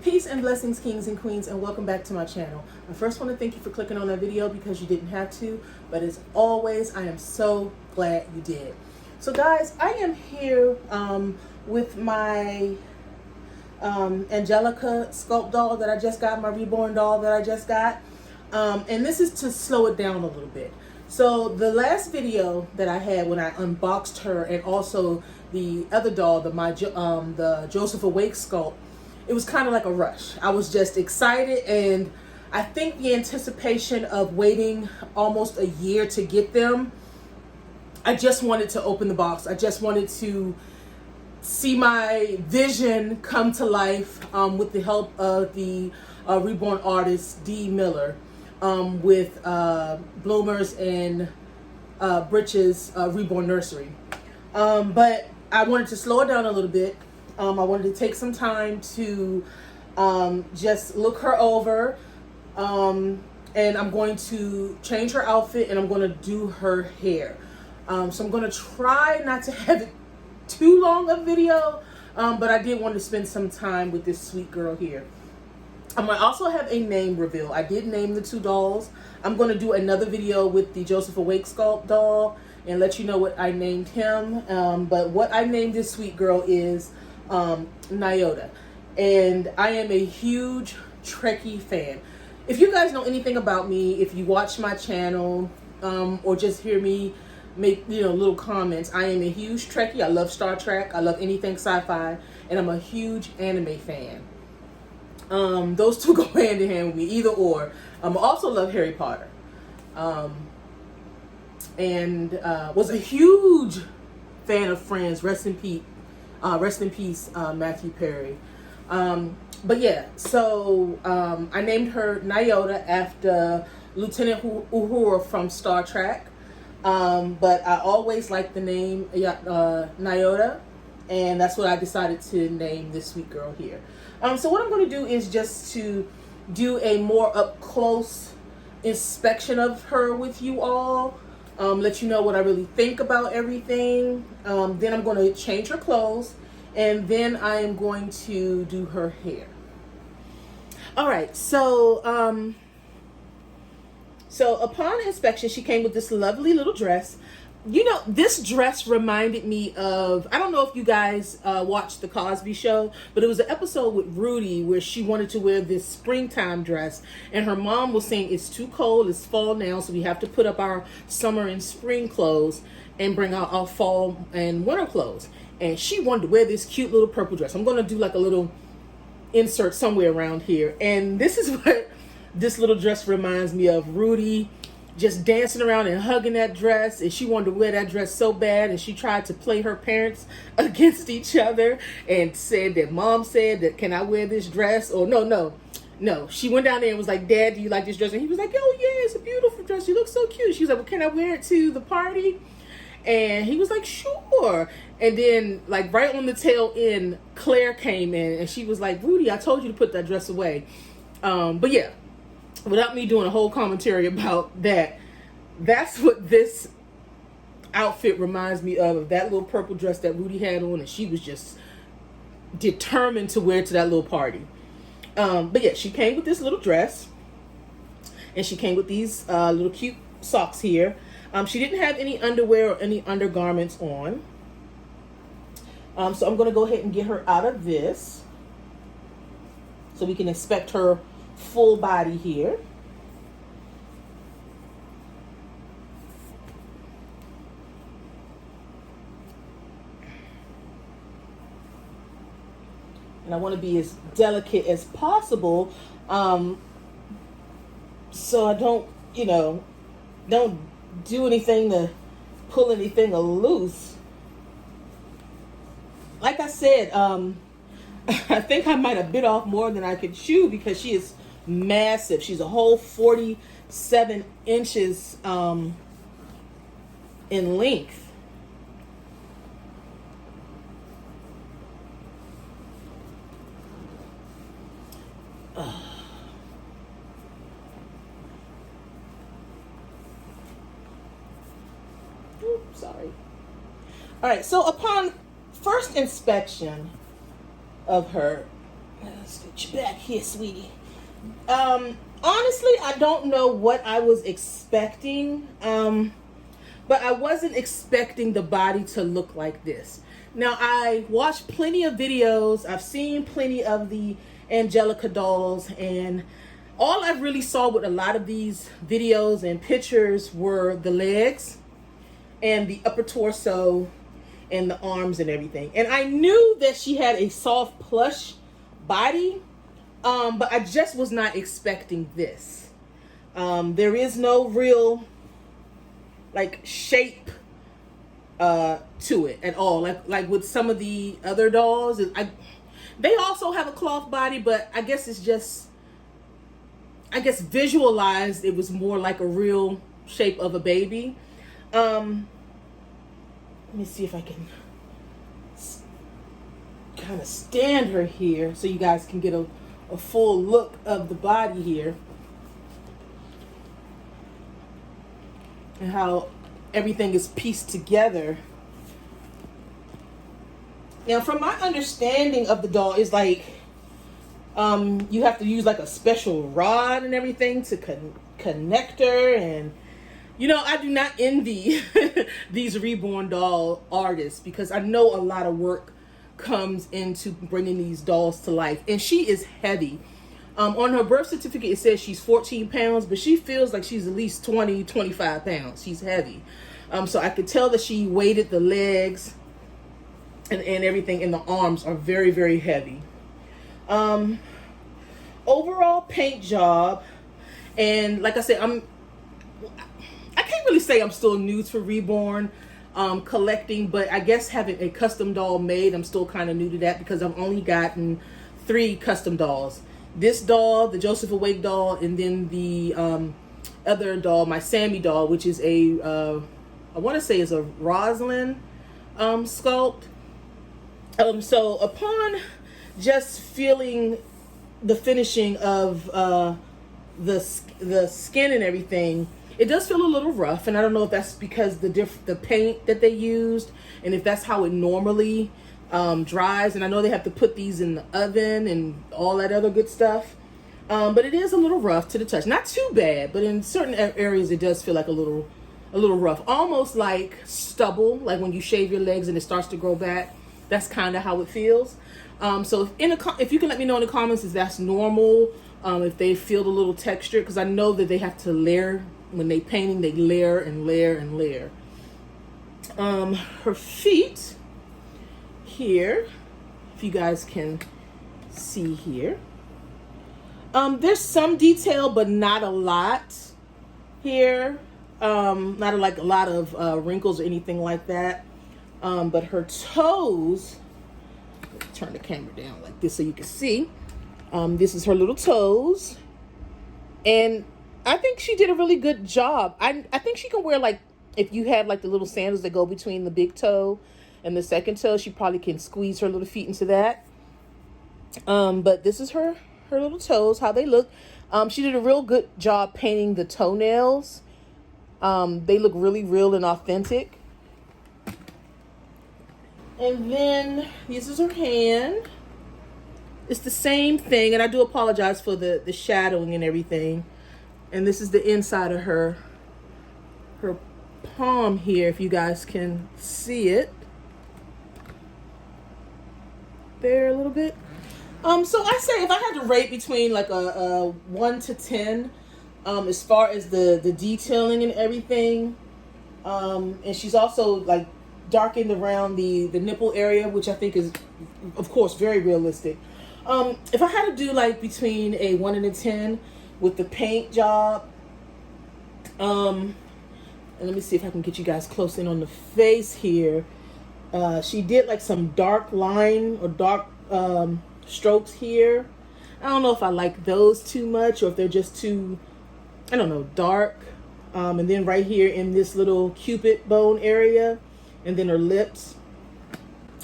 Peace and blessings, kings and queens, and welcome back to my channel. I first want to thank you for clicking on that video because you didn't have to, but as always, I am so glad you did. So guys, I am here with my Angelica sculpt doll that I just got, my reborn doll that I just got. And this is to slow it down a little bit. So the last video that I had when I unboxed her, and also the other doll, the Joseph Awake sculpt, it was kind of like a rush. I was just excited, and I think the anticipation of waiting almost a year to get them, I just wanted to open the box. I just wanted to see my vision come to life with the help of the reborn artist Dee Miller, with Bloomers and Britches Reborn Nursery. But I wanted to slow it down a little bit. I wanted to take some time to just look her over, and I'm going to change her outfit, and I'm going to do her hair. So I'm going to try not to have it too long a video, but I did want to spend some time with this sweet girl here. I also have a name reveal. I did name the two dolls. I'm going to do another video with the Joseph Awake sculpt doll and let you know what I named him. But what I named this sweet girl is Nyota, and I am a huge Trekkie fan. If you guys know anything about me, if you watch my channel, or just hear me make little comments, I am a huge Trekkie. I love Star Trek. I love anything sci-fi, and I'm a huge anime fan. Those two go hand in hand with me, either or. I also love Harry Potter, and was a huge fan of Friends. Rest in peace, Matthew Perry. But yeah, so I named her Nyota after Lieutenant Uhura from Star Trek. But I always liked the name Nyota, and that's what I decided to name this sweet girl here. So what I'm going to do is just to do a more up close inspection of her with you all. Let you know what I really think about everything. Then I'm going to change her clothes, and then I am going to do her hair. All right, so upon inspection, she came with this lovely little dress. This dress reminded me of, I don't know if you guys watched The Cosby Show, but it was an episode with Rudy where she wanted to wear this springtime dress, and her mom was saying it's too cold, it's fall now, so we have to put up our summer and spring clothes and bring out our fall and winter clothes. And she wanted to wear this cute little purple dress. I'm going to do like a little insert somewhere around here. And this is what this little dress reminds me of. Rudy just dancing around and hugging that dress, and she wanted to wear that dress so bad, and she tried to play her parents against each other and said that mom said that, can I wear this dress? Or no, she went down there and was like, Dad, do you like this dress? And he was like, oh yeah, it's a beautiful dress, you look so cute. She was like, well, can I wear it to the party? And he was like, sure. And then, like, right on the tail end, Claire came in, and she was like, Rudy, I told you to put that dress away. But yeah, without me doing a whole commentary about that, that's what this outfit reminds me of that little purple dress that Rudy had on, and she was just determined to wear to that little party. But yeah, she came with this little dress, and she came with these little cute socks here. She didn't have any underwear or any undergarments on. So I'm going to go ahead and get her out of this so we can inspect her full body here. And I want to be as delicate as possible, so I don't do anything to pull anything loose. Like I said, I think I might have bit off more than I could chew because she is massive. She's a whole 47 inches in length. Oops, sorry. All right, so upon first inspection of her, Let's get you back here, sweetie. Honestly, I don't know what I was expecting, but I wasn't expecting the body to look like this. Now, I watched plenty of videos. I've seen plenty of the Angelica dolls, and all I really saw with a lot of these videos and pictures were the legs and the upper torso and the arms and everything. And I knew that she had a soft plush body, but I just was not expecting this. There is no real like shape to it at all. Like with some of the other dolls, they also have a cloth body, but I guess it's just, I guess visualized it was more like a real shape of a baby. Let me see if I can kind of stand her here so you guys can get a full look of the body here and how everything is pieced together. Now, from my understanding of the doll, is like you have to use like a special rod and everything to connect her. And you know, I do not envy these reborn doll artists, because I know a lot of work comes into bringing these dolls to life. And she is heavy. On her birth certificate, it says she's 14 pounds, but she feels like she's at least 20, 25 pounds. She's heavy. So I could tell that she weighted the legs and everything, and the arms are very, very heavy. Overall paint job, and like I said, I can't really say I'm still new to reborn collecting, but I guess having a custom doll made, I'm still kind of new to that, because I've only gotten 3 custom dolls. This doll, the Joseph Awake doll, and then the other doll, my Sammy doll, which is a I want to say is a Rosalind sculpt. So upon just feeling the finishing of the skin and everything, it does feel a little rough, and I don't know if that's because the paint that they used, and if that's how it normally dries. And I know they have to put these in the oven and all that other good stuff, but it is a little rough to the touch. Not too bad, but in certain areas it does feel like a little rough, almost like stubble, like when you shave your legs and it starts to grow back. That's kind of how it feels. So if you can let me know in the comments if that's normal, if they feel the little texture, because I know that they have to layer. When they painting, they layer and layer and layer. Her feet here, if you guys can see here, there's some detail, but not a lot here. Not like a lot of wrinkles or anything like that. But her toes, turn the camera down like this so you can see. This is her little toes, and I think she did a really good job. I think she can wear, like, if you have like the little sandals that go between the big toe and the second toe, she probably can squeeze her little feet into that. But this is her little toes, how they look. She did a real good job painting the toenails. They look really real and authentic. And then this is her hand. It's the same thing, and I do apologize for the shadowing and everything. And this is the inside of her palm here, if you guys can see it. There a little bit. So I say if I had to rate between like a 1 to 10, as far as the detailing and everything, and she's also like darkened around the nipple area, which I think is, of course, very realistic. If I had to do like between a 1 and a 10 with the paint job, and let me see if I can get you guys close in on the face here. She did like some dark line or dark strokes here. I don't know if I like those too much, or if they're just too, I don't know, dark. And then right here in this little cupid bone area, and then her lips.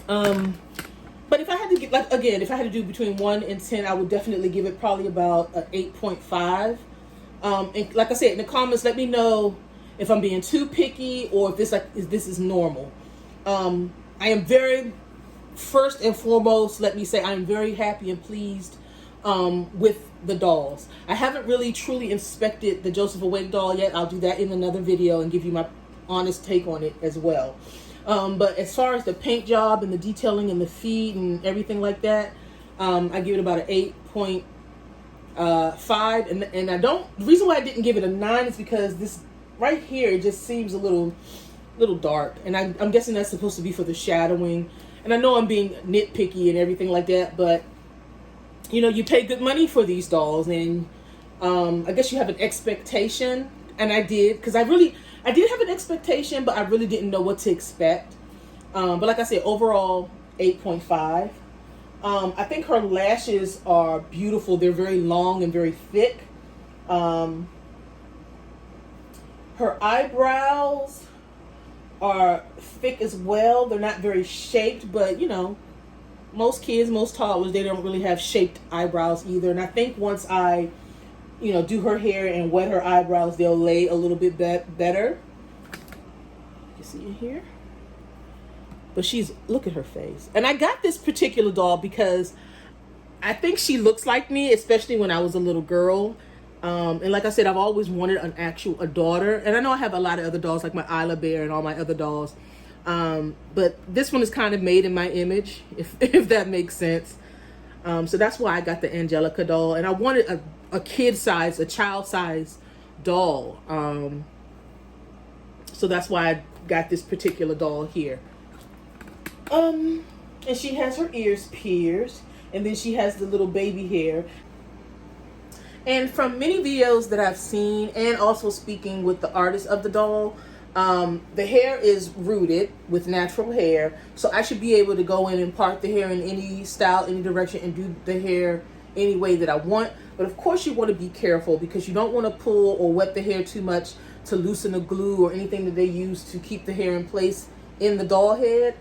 But if I had to get, like, again, if I had to do between 1 and 10, I would definitely give it probably about an 8.5. And like I said, in the comments, let me know if I'm being too picky or if this is normal. I am very first and foremost, let me say I'm very happy and pleased with the dolls. I haven't really truly inspected the Joseph Awake doll yet. I'll do that in another video and give you my honest take on it as well. But as far as the paint job and the detailing and the feet and everything like that, I give it about an 8.5. And I don't, the reason why I didn't give it a 9 is because this right here, it just seems a little dark. And I'm guessing that's supposed to be for the shadowing. And I know I'm being nitpicky and everything like that, but you know, you pay good money for these dolls, and I guess you have an expectation, and I did, because I did have an expectation, but I really didn't know what to expect. But like I said, overall 8.5. I think her lashes are beautiful. They're very long and very thick. Her eyebrows are thick as well. They're not very shaped, but you know, most kids, most toddlers, they don't really have shaped eyebrows either. And I think once I, you know, do her hair and wet her eyebrows, they'll lay a little bit better. You see in here? But look at her face. And I got this particular doll because I think she looks like me, especially when I was a little girl. And like I said, I've always wanted a daughter. And I know I have a lot of other dolls, like my Isla Bear and all my other dolls. But this one is kind of made in my image, if that makes sense. So that's why I got the Angelica doll, and I wanted a kid size, a child size doll. So that's why I got this particular doll here. And she has her ears pierced, and then she has the little baby hair. And from many videos that I've seen, and also speaking with the artist of the doll, the hair is rooted with natural hair, so I should be able to go in and part the hair in any style, any direction, and do the hair any way that I want. But of course you want to be careful, because you don't want to pull or wet the hair too much to loosen the glue or anything that they use to keep the hair in place in the doll head.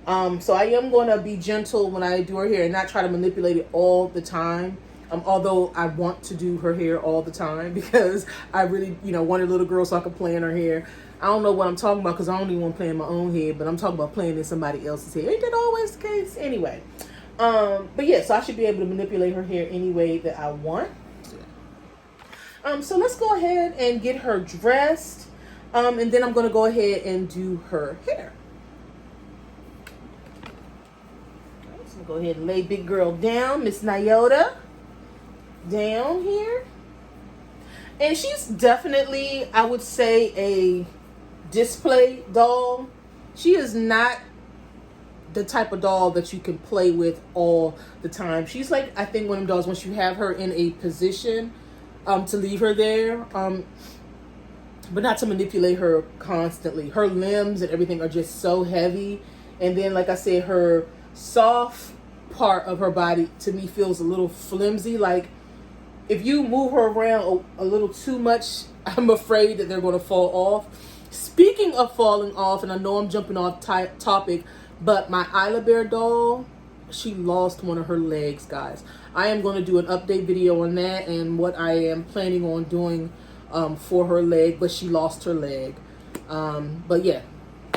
So I am going to be gentle when I do her hair and not try to manipulate it all the time. Although I want to do her hair all the time, because I really, you know, want a little girl so I can play in her hair. I don't know what I'm talking about, because I don't even want to play in my own hair, but I'm talking about playing in somebody else's hair. Ain't that always the case? Anyway. But yeah, so I should be able to manipulate her hair any way that I want. So let's go ahead and get her dressed. And then I'm going to go ahead and do her hair. Okay, so go ahead and lay big girl down, Miss Nyota, down here. And she's definitely, I would say, a display doll. She is not the type of doll that you can play with all the time. She's like, I think, one of them dolls, once you have her in a position to leave her there, but not to manipulate her constantly. Her limbs and everything are just so heavy. And then, like I said, her soft part of her body to me feels a little flimsy. Like if you move her around a little too much, I'm afraid that they're going to fall off. Speaking of falling off, and I know I'm jumping off topic, but my Isla Bear doll, she lost one of her legs, guys. I am going to do an update video on that and what I am planning on doing for her leg, but she lost her leg. But yeah,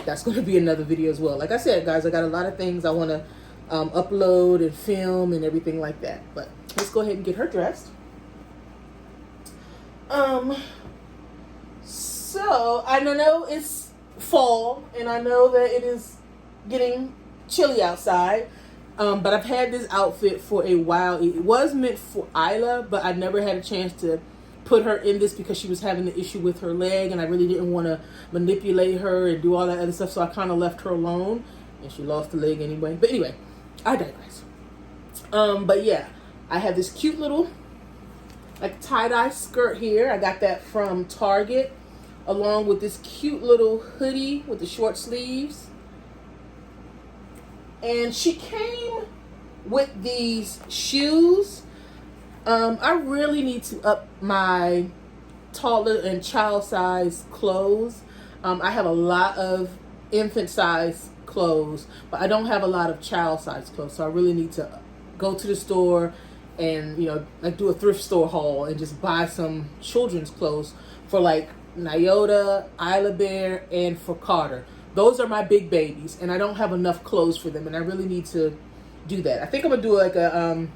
that's going to be another video as well. Like I said, guys, I got a lot of things I want to upload and film and everything like that. But let's go ahead and get her dressed. So I know it's fall, and I know that it is getting chilly outside, but I've had this outfit for a while. It was meant for Isla, but I never had a chance to put her in this because she was having the issue with her leg, and I really didn't want to manipulate her and do all that other stuff, so I kind of left her alone, and she lost the leg anyway. But anyway, I digress. But yeah, I have this cute little like tie-dye skirt here. I got that from Target, along with this cute little hoodie with the short sleeves. And she came with these shoes. I really need to up my toddler and child size clothes. I have a lot of infant size clothes, but I don't have a lot of child size clothes. So I really need to go to the store and, you know, like do a thrift store haul and just buy some children's clothes for like Nyota, Isla Bear, and for Carter. those are my big babies, and I don't have enough clothes for them, and I really need to do that. I think I'm gonna do like a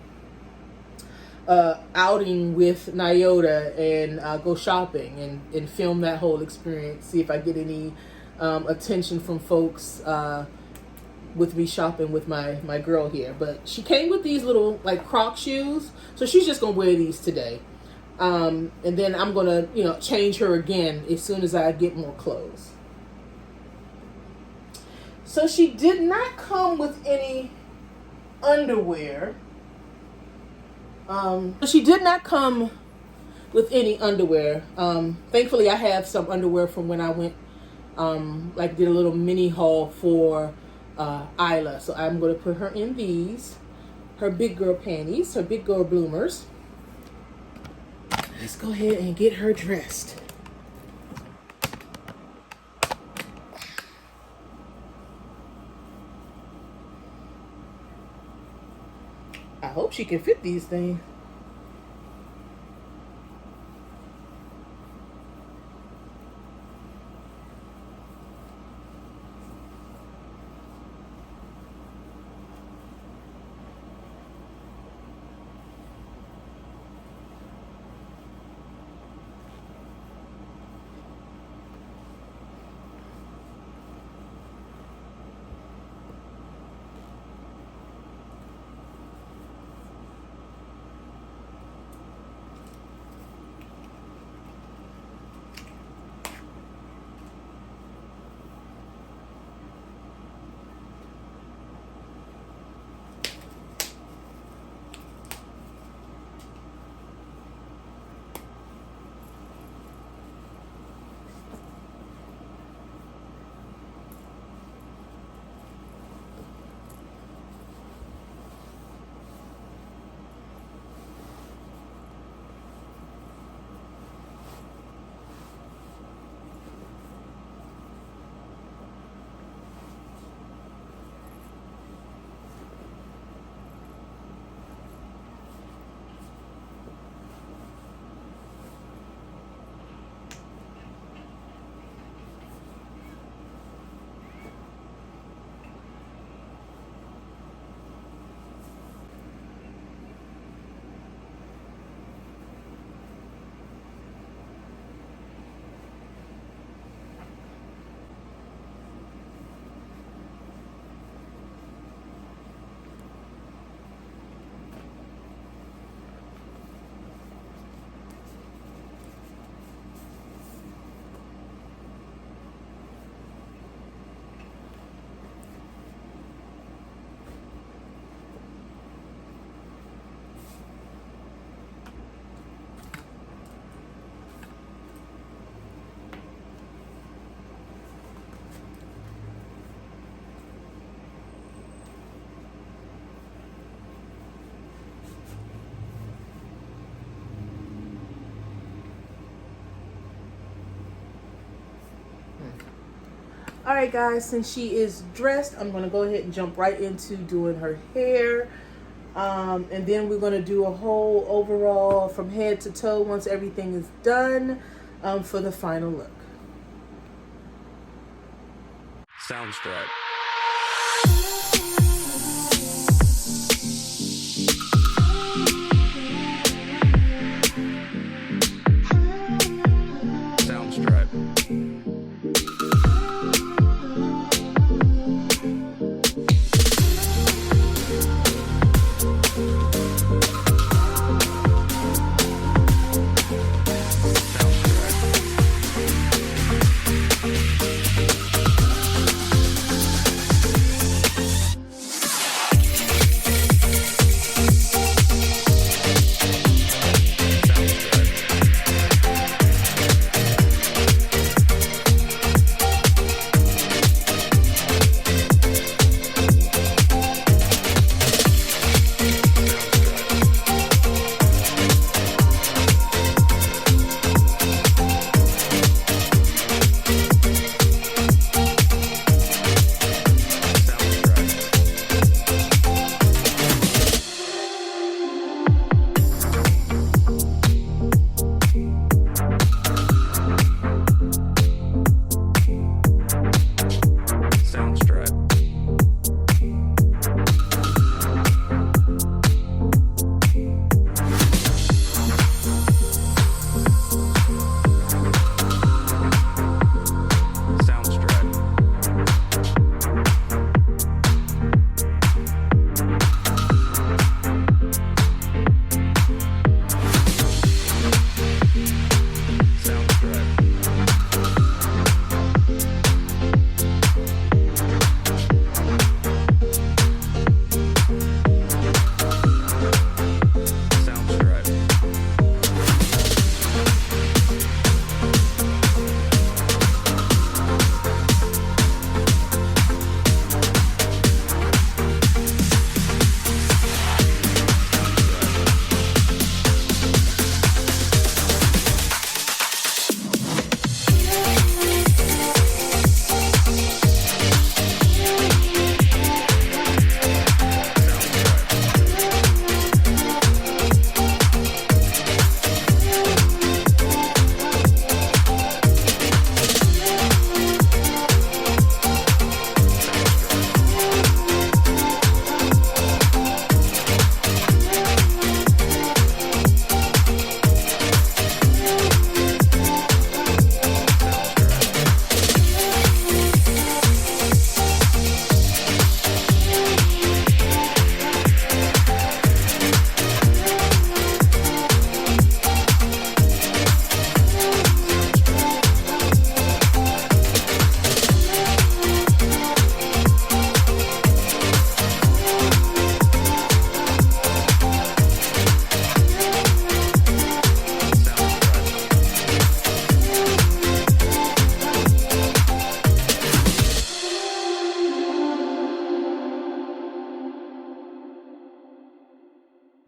outing with Nyota and go shopping and film that whole experience. See if I get any attention from folks with me shopping with my girl here. But she came with these little like Croc shoes, so she's just gonna wear these today. And then I'm gonna, you know, change her again as soon as I get more clothes. So she did not come with any underwear. She did not come with any underwear. Thankfully I have some underwear from when I went, like did a little mini haul for Isla. So I'm going to put her in these, her big girl panties, her big girl bloomers. Let's go ahead and get her dressed. I hope she can fit these things. All right, guys, since she is dressed, I'm going to go ahead and jump right into doing her hair. And then we're going to do a whole overall from head to toe once everything is done for the final look. Soundstripe.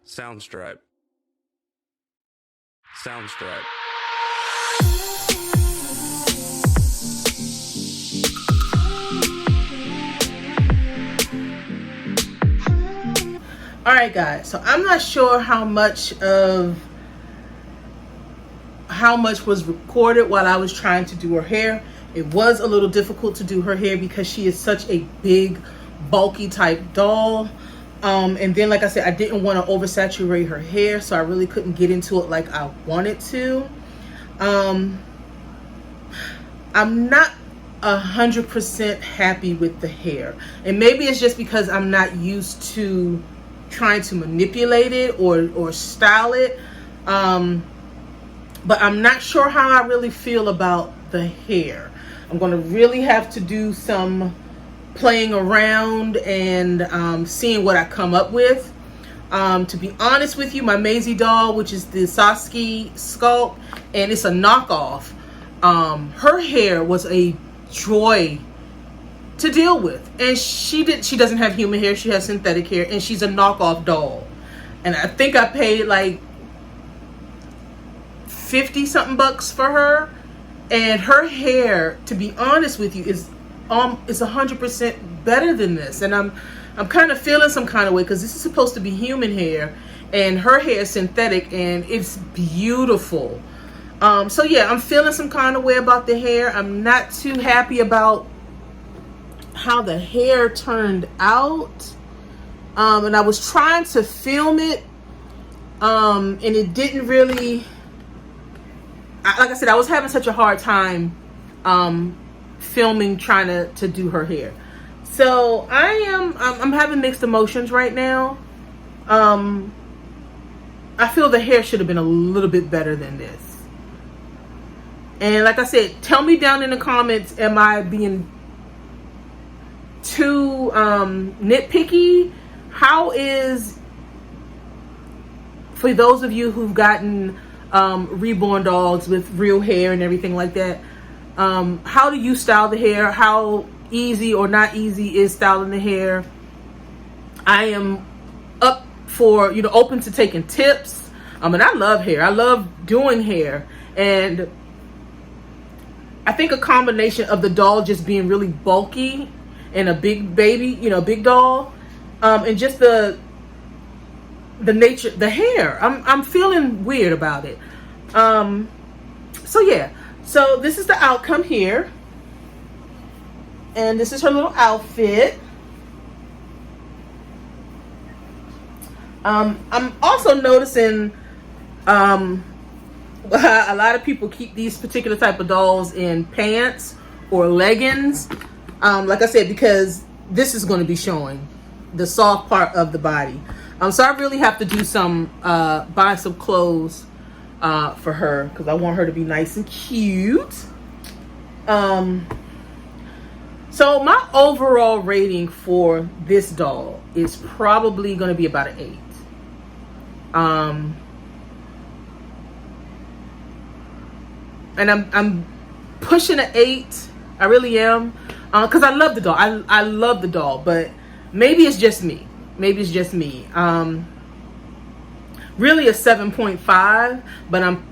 Soundstripe. Soundstripe. Alright guys, so I'm not sure how much was recorded while I was trying to do her hair. It was a little difficult to do her hair because she is such a big, bulky type doll. And then, like I said, I didn't want to oversaturate her hair, so I really couldn't get into it like I wanted to. I'm not 100% happy with the hair, and maybe it's just because I'm not used to trying to manipulate it or style it. But I'm not sure how I really feel about the hair. I'm going to really have to do some playing around and seeing what I come up with. To be honest with you, my Maisie doll, which is the Saskia sculpt, and it's a knockoff, her hair was a joy to deal with. And she doesn't have human hair, she has synthetic hair, and she's a knockoff doll. And I think I paid like 50 something bucks for her, and her hair, to be honest with you, is 100% better than this. And I'm kind of feeling some kind of way because this is supposed to be human hair, and her hair is synthetic, and it's beautiful. So yeah, I'm feeling some kind of way about the hair. I'm not too happy about how the hair turned out. And I was trying to film it, and it didn't really, like I said, I was having such a hard time filming, trying to do her hair. So I'm having mixed emotions right now. I feel the hair should have been a little bit better than this. And like I said, tell me down in the comments, am I being too nitpicky? How is, for those of you who've gotten reborn dolls with real hair and everything like that, how do you style the hair? How easy or not easy is styling the hair? I am up for, open to taking tips. And I love hair. I love doing hair. And I think a combination of the doll just being really bulky and a big baby, big doll, and just the nature, the hair, I'm feeling weird about it. So yeah, so this is the outcome here, and this is her little outfit. I'm also noticing a lot of people keep these particular type of dolls in pants or leggings, like I said, because this is going to be showing the soft part of the body. So I really have to do some buy some clothes for her, because I want her to be nice and cute. So my overall rating for this doll is probably going to be about an 8. And I'm pushing an 8. I really am, because I love the doll. I love the doll, but maybe it's just me. Maybe it's just me. Really a 7.5, but I'm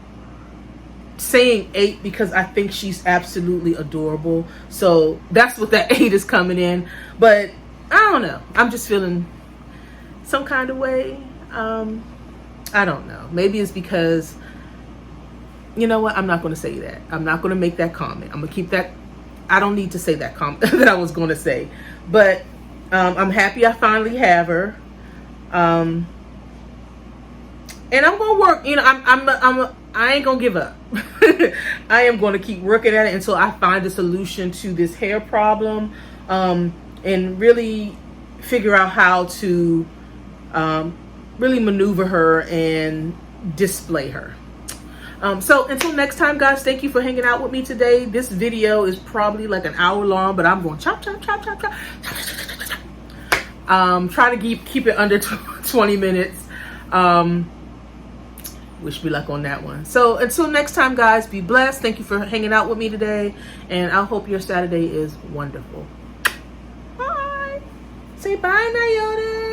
saying 8 because I think she's absolutely adorable. So that's what that 8 is coming in. But I don't know. I'm just feeling some kind of way. I don't know. Maybe it's because, you know what? I'm not going to say that. I'm not going to make that comment. I'm going to keep that. I don't need to say that comment that I was going to say. But I'm happy I finally have her. And I'm going to work. I ain't going to give up. I am going to keep working at it until I find a solution to this hair problem. And really figure out how to really maneuver her and display her. So until next time, guys, thank you for hanging out with me today. This video is probably like an hour long, but I'm going chop. Try to keep it under 20 minutes. Wish me luck on that one. So until next time, guys, be blessed. Thank you for hanging out with me today, and I hope your Saturday is wonderful. Bye. Say bye, Nayoda.